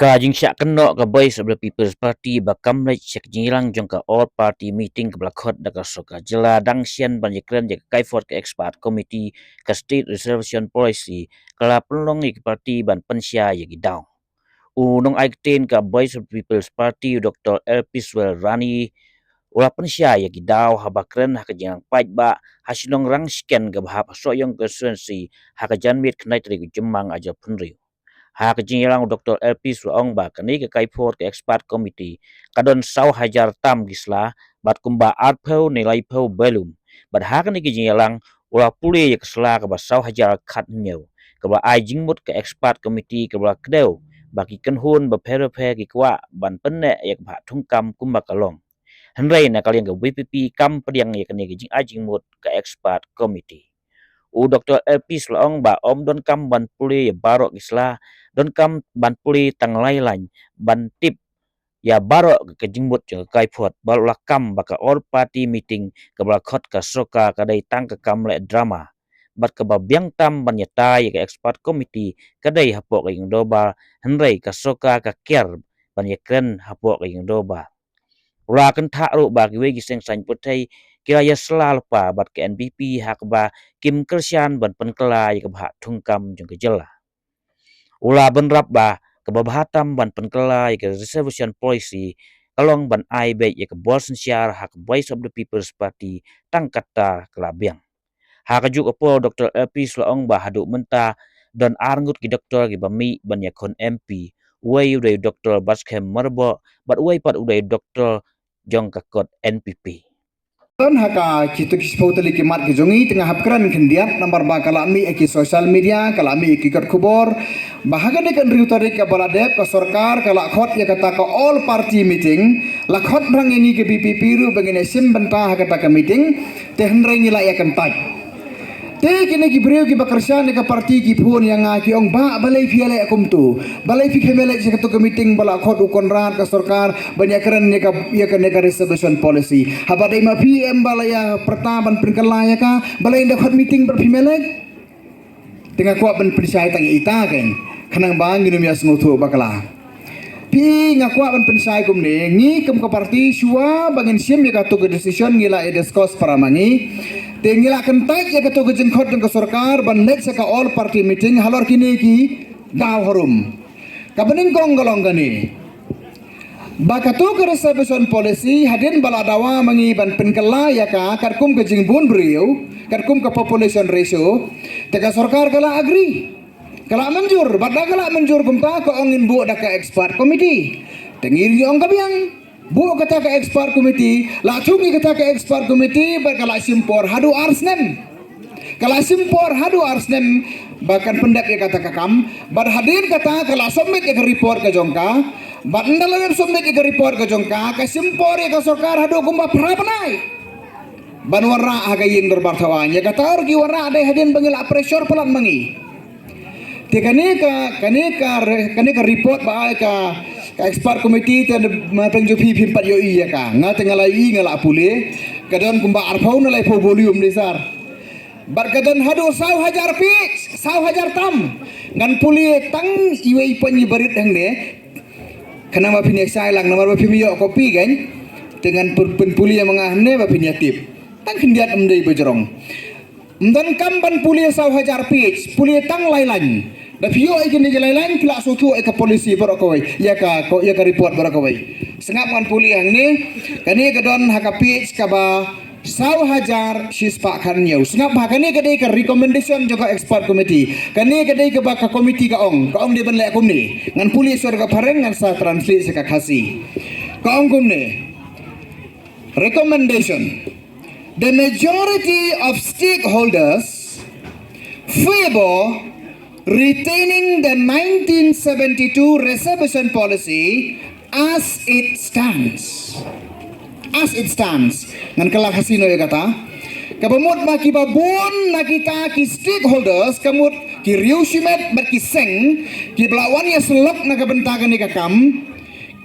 Ka jingsyak kenok ka boys of the People's Party bakam lek cek jingilang jong ka all party meeting ke blakot da ka soka jela dangsian banjekren je kai for ke expert committee ka state reservation policy kala pelong ik party ban pensia ye gidaw unong aikten ka boys of the People's Party Dr. Airpeace Rani ula pensia ye gidaw habakren ha ka jingang pait ba hasinong rang scan ga bahap soyong constituency ha ka janmit knai tri jemang aja punri ha kejingilang Dr. Airpeace ong ba kani ke kai for ke expert committee kadon sau hajar tam gisla bat kumba arpeu nilai peu belum bat ha kani kejingilang ula puli ye kesla ke ba sau hajar khat nyeu ke ba ai jingmut ke expert committee ke ba kedeu baki kenhun ba phe ki kwa ban penne ye ba thungkam kumba kalong henrei na kalian ke WPP kam pediang ye kani ke jing ajingmut ke expert committee u Dr. Airpeace laong ba om don kam ban puli ya barok isla don kam ban puli tang lai lain ban tip ya barok ke jingbut je kai phot bal la kam baka all party meeting ke bala khot ka soka ka dai tang ka kam le drama bat ke ba biang tam ban ya tai ke expert committee ka dai hapok ke doba henrei ka soka ka ker ban ya kren hapok ke doba ra kan tha ro ba ki we gi seng san putai kira ya selal pa bat ke NPP hak ba kim kersian ban penkela ya ke bah thungkam jeng ke jela ula ban rap ba ke babahatam ban penkela ya ke reservation policy kalong ban ai be ya ke bolsen syar hak voice of the people's party tang kata kelabiang hak juk apo Dr. Airpeace laong ba hadu menta dan arngut ki doktor ki bami ban ya kon MP wei udai Dr. Baskem marbo bat wei pat udai Dr. jong kakot NPP Ton haka kitu kispautali kimat kijongi tengah hapkran kendiat nomor ba kalami eki social media kalami eki kat kubor bahaga dekan riutari ke baladep ke sorkar ke lakhot ya kata ke all party meeting lakhot rang ini ke BPP ru bangine sim bentah kata ke meeting tehen rangi la ya kentai te kini ki brio ki bakarsan ka parti ki phun yang ki ong ba balai fiale akum tu balai fi khemele se to meeting bala khot ukon rat ka sarkar banyak keren ne ka ya ka reservation policy haba dai ma PM bala ya pertaban perkala ya ka balai ndak khot meeting ber khemele tengah kuat ben persai tang ita kan kanang bang nginum ya sengutu bakala pi ngakwa ban pensai kum ne ngi kum ka parti suwa bangin sim ya ka to decision ngila e discuss para mangi tinggal akan tak ya ketua jengkot dan ke sarkar ban lek seka all party meeting halor kini ki daw harum kabening kong golong gani bakatu ke reservation policy hadin baladawa mangi ban penkela ya ka karkum ke jingbun beriu karkum ke population ratio teka sarkar kala agree kala manjur badda kala manjur kumta ko ongin bu dak expert committee tengir yong kabiang bu kata ke expert committee la chungi kata ke expert committee berkala simpor hadu arsnem kala simpor hadu arsnem bahkan pendak ya kata kakam bad hadir kata kala submit ke report ke jongka bad ndalan submit ke report ke jongka ke simpor ya ke sarkar hadu kumba prapanai ban warra aga ying derbar thawanya kata orgi warra ada hadin bangila pressure pelan mangi tekane ka report ba ka expert committee dan matang jo phi pat yo iya ka nga tengala i ngala pule kadon kumba arphau na lai pho volume desar bar kadon hadu sau hajar pitch sau hajar tam ngan pule tang iwei panyi barit hang ne kana ma phi sai lang nomor phi yo kopi kan dengan pen pule yang mangahne ba phi tip tang khindiat amdei bejrong dan kamban pule sau hajar pitch pule tang lai lan da pio ai kini lain kila sutu ai ka polisi barokoi ya ka report barokoi sengap kan puli yang ni kani kedon haka pitch ka ba sau hajar sispa kan nyau sengap ha kani kedai ka recommendation juga expert committee kani kedai ka ba ka committee ka ong di ban le kum ni ngan puli sur ka pareng ngan sa translate ka khasi ka ong kum ni recommendation the majority of stakeholders favor retaining the 1972 reservation policy as it stands. Ngan kelak hasino ya kata. Kabamut ma kibabun na kita ki stakeholders kamut ki riusimet berkiseng ki belawan ya selok na kabentakan ni kakam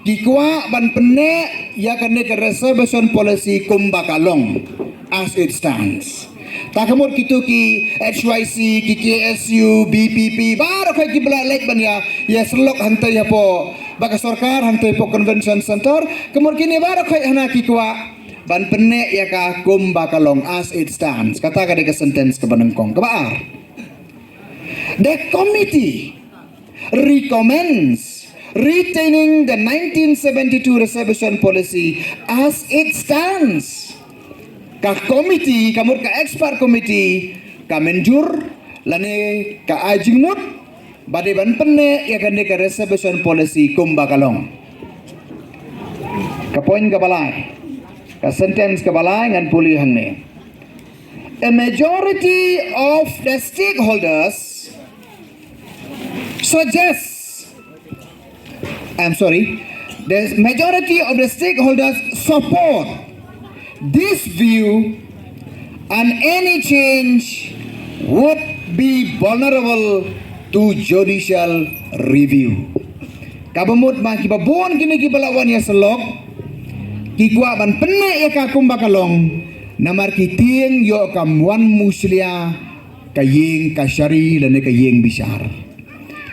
ki kwa ban penne ya kane ke reservation policy kumbakalong as it stands. Takamur kitu ki HYC, ki KSU, BPP, baru kay ki belalek ban ya selok hantai ya po baka sarkar hang Tepo Convention Center kemur kini baru kai hanaki kuwa ban penne ya ka kumbakalong as it stands kata ka de sentence ke banengkong ke baar. The committee recommends retaining the 1972 reservation policy as it stands. Ka committee, kamur ka expert committee, ka menjur, lane ka ajingmut, bade ban penne ya kan ka reservation policy kumbakalong. Ka poin ka balai, ka sentence ka balai ngan puli hang ne. A majority of the stakeholders the majority of the stakeholders support this view and any change would be vulnerable to judicial review. Kabamut ma kibabon kini kibalawan ya selok kikwa ban penne ya ka kumbakalong namar kiting yo kam wan muslia kaying kasyari lane kaying bisar.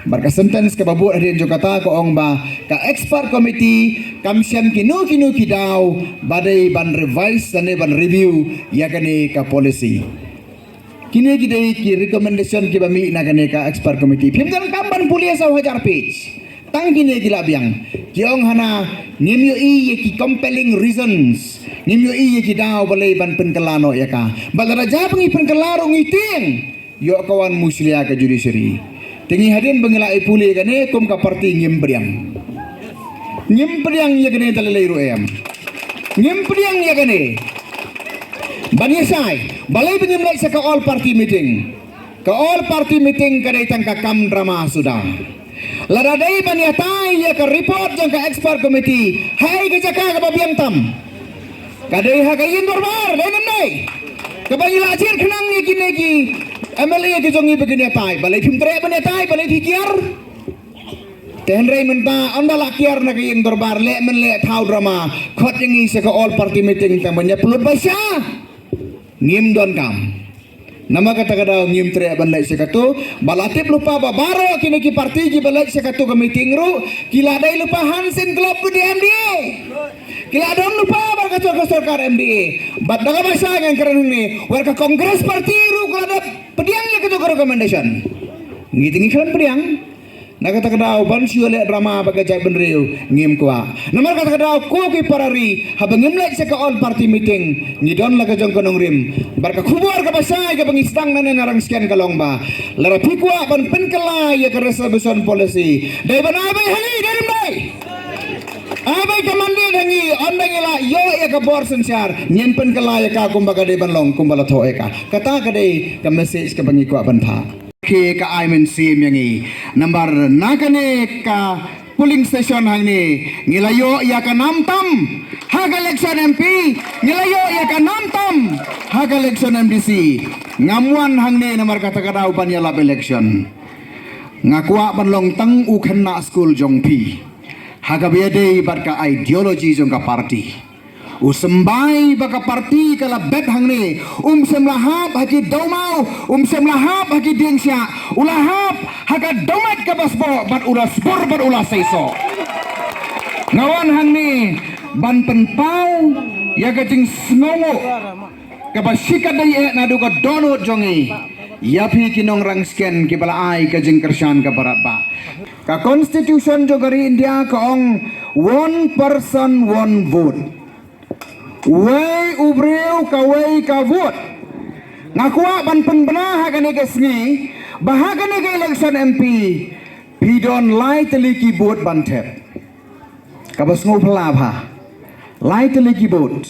Barka sentence ke babu adin jo kata ko ong ba ka expert committee kam siam kinu kidaw badai ban revise dan ban review ya kane ka policy kini gidai ki recommendation ki bami na kane ka expert committee phim jan kam ban pulia sa hajar page tang kini gila biang kiong hana nimyo i ki compelling reasons nimyo i ki daw balai ban penkelano ya ka balara jabangi penkelaro ngiting yo kawan muslia ka judiciary tingi hadin bangila ipuli kane kum ka parti ngimpriang ya kane talalay ruem ngimpriang ya kane banyasai balay banyimlay sa ka all party meeting kane tang ka kam drama sudah laraday banyatay ya ka report jang ka expert committee hai ka jaka ka babiang tam kadai ha kayin dorbar denay kabangila ajir khnang ni kinegi MLA ke jongi begini tai balai phimtre bane tai balai thikiar tenrei menta anda lakiar na kayin dorbar le men le thau drama khot yangi se ka all party meeting tamanya pulut baisya ngim don kam nama kata kada ngim tre bandai se katu balatip lupa ba baro kini ki parti ki balai se katu ka meeting ru kila dai lupa Hansen Club di MDA kila dom lupa bar ka sarkar MDA bat daga basa ngan keren ni war ka kongres parti ru kala pediang ya ketua recommendation ngitingi kalian pediang nak kata kedau ban siole drama bagai jai benriu ngim kuah nomor kata kedau ku ki parari habang ngimlek se ka all party meeting ngidon la ka jong konong rim barka kubur ka basai ka pengistang nane narang sekian kalong ba lara pikwa ban penkela ya ka reservation policy dai banai bai hangi dai dai abai kamandi hangi ondang ila yo ya ka bor sensyar nyen penkela ya ka kumbaga dai ban long kumbala tho eka kata ka dai ka message ka bangikwa ban tha ke ka aimen sim yangi number nakane ka polling station hangni ngilayo ya ka namtam hak election MP ngilayo ya ka namtam hak election MDC ngamuan hangni nomor kata kada upan ya lab election ngakwa banlong tang ukhenna school jongpi haga bede barka ideology jong ka party usembai baka parti kala bet hangni semlahap haki domau semlahap haki dingsya ulahap haka domat ka basbo bat ulas bor bat ulas seiso ngawan hangni ban penpau ya gajing snongo kabasika dai nadu ka dono jongi yapi kinong rangsken ki bala ai ka jing kersan ka barat ba ka constitution jogari India ka ong one person one vote way ubreu ka way ka vote ngakwa ban penbenah kane kesngi bahagane ke election MP pidon lai teliki vote ban tep kabas ngopla lai teliki vote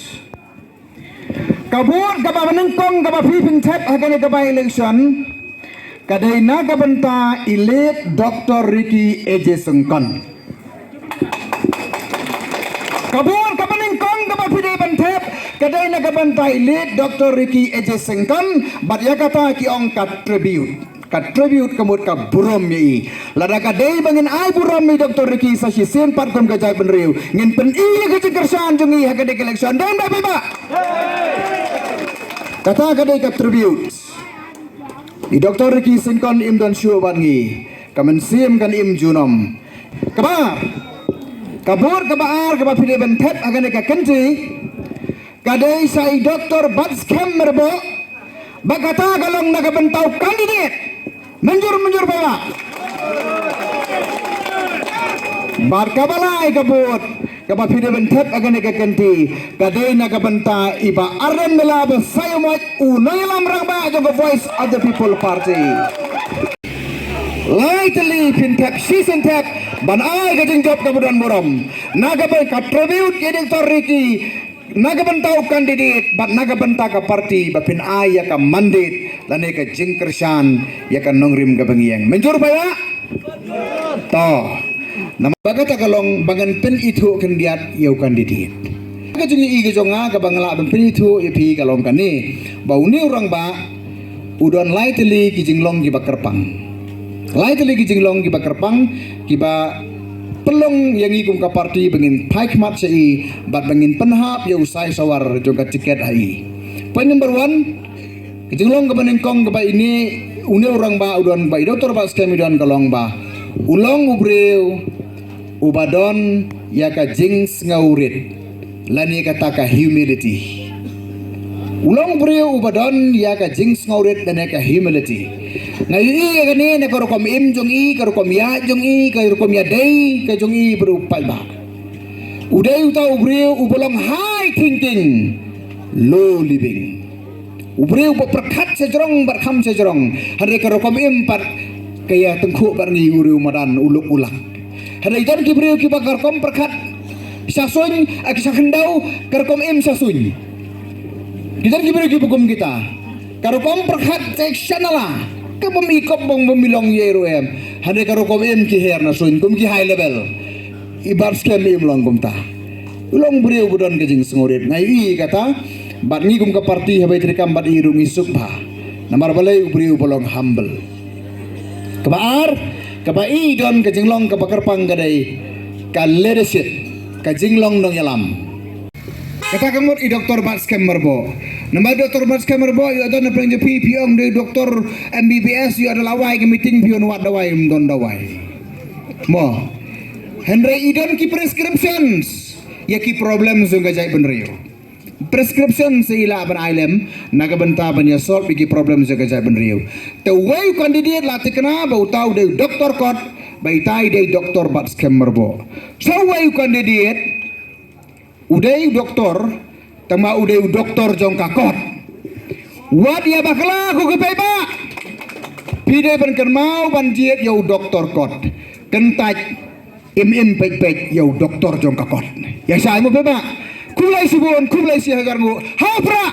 kabut kaba menengkong kaba pipin tep hagane kaba election kadai na kabanta elite Dr. Ricky Eje Sengkon kabut kaba menengkong kaba pidai bantep kadai na kabanta elite Dr. Ricky Eje Sengkon bat ya kata ki ong tribute kamut ka burom yi lada kadai bangin ai burom mi Dr. Ricky sa si sen pat kom gajai benriu ngin pen iya ke kersan jungi hagade election dan ba ba kata kadai ka tribute i Dr. Ricky Sengkon im dan syubangi kamen sim kan im junom kabar kabur kabar kaba pide bentet agane ka kanji kadai sai doktor bats merbo bagata galong nagabentau kandidat menjur bawa bar kabalai kabut kaba pide bentet agane ka kanti kadai nagabenta iba arren melab sayomot unoylam rangba jo voice of the people party lightly pintap season tap ban ai gajing job kemudian borom nagabai contribute jadi toriki nagabentau kandidat bat nagabenta ka parti bapin ai ya ka mandate lane ka jingkersan ya ka nongrim ka bengiang menjur baya to nama bagata kalong bangan pen itu kandidat yau kandidat gajing i gajonga ka bangla pen itu ipi kalong kani bauni orang ba udon lightly kijinglong ki bakerpang lain lagi jinglong kiba kerpang kiba pelong yang ikum ka parti bengin paik mat sei bat bengin penhap ya usai sawar juga tiket ai. Point number 1 jinglong ka benengkong ka ini une orang ba udon ba doktor ba skemi don kalong ba ulong ubreu ubadon ya ka jings ngaurit lani kata ka humility ulong ubreu ubadon ya ka jings ngaurit lani ka humility ngayi kani na karo kom im jong i karo kom ya jong i karo kom ya dei ka jong i berupai ba udai uta ubreu ubolong high thinking low living ubreu berkat sejrong berkham sejrong hari karo kom im par kaya tengku barni ureu madan uluk ulak hari jan ki breu ki bakar kom berkat sasun ak sakendau karo kom im sasun kita ki breu ki bukum kita karo kom berkat sectionala ke pemikop bang memilong yero em hade karo kom em ki her na sun kum ki high level ibar skem em long kum ta ulong breu budon ke jing sengorit ngai i kata bat ngi kum ka parti habai trikam bat irung isuk ba namar balai breu bolong humble kabar kaba i don ke jing long ka bakar pang gadai ka leadership ka jing long dong yalam kata kamut i doktor bat skem merbo nama doktor mas kamerbo yu ada napeng jepi piong de doktor MBBS yu ada lawai ke meeting pion wat dawai don dawai mo Henry idon ki prescriptions ya ki problem zunga jai benrio prescription seila ban ailem naga benta ban ya solve ki problem zunga jai benrio the way candidate la tikna ba utau de doktor kot bai tai de doktor bat kamerbo so way candidate udai doktor tama udah doktor jong kakot wat ya bakla ku ke peba pide ban kan mau ban diet yo doktor kot kentaj im pek yo doktor jong kakot ya sai mo peba kulai sibon kulai si hagar mu hapra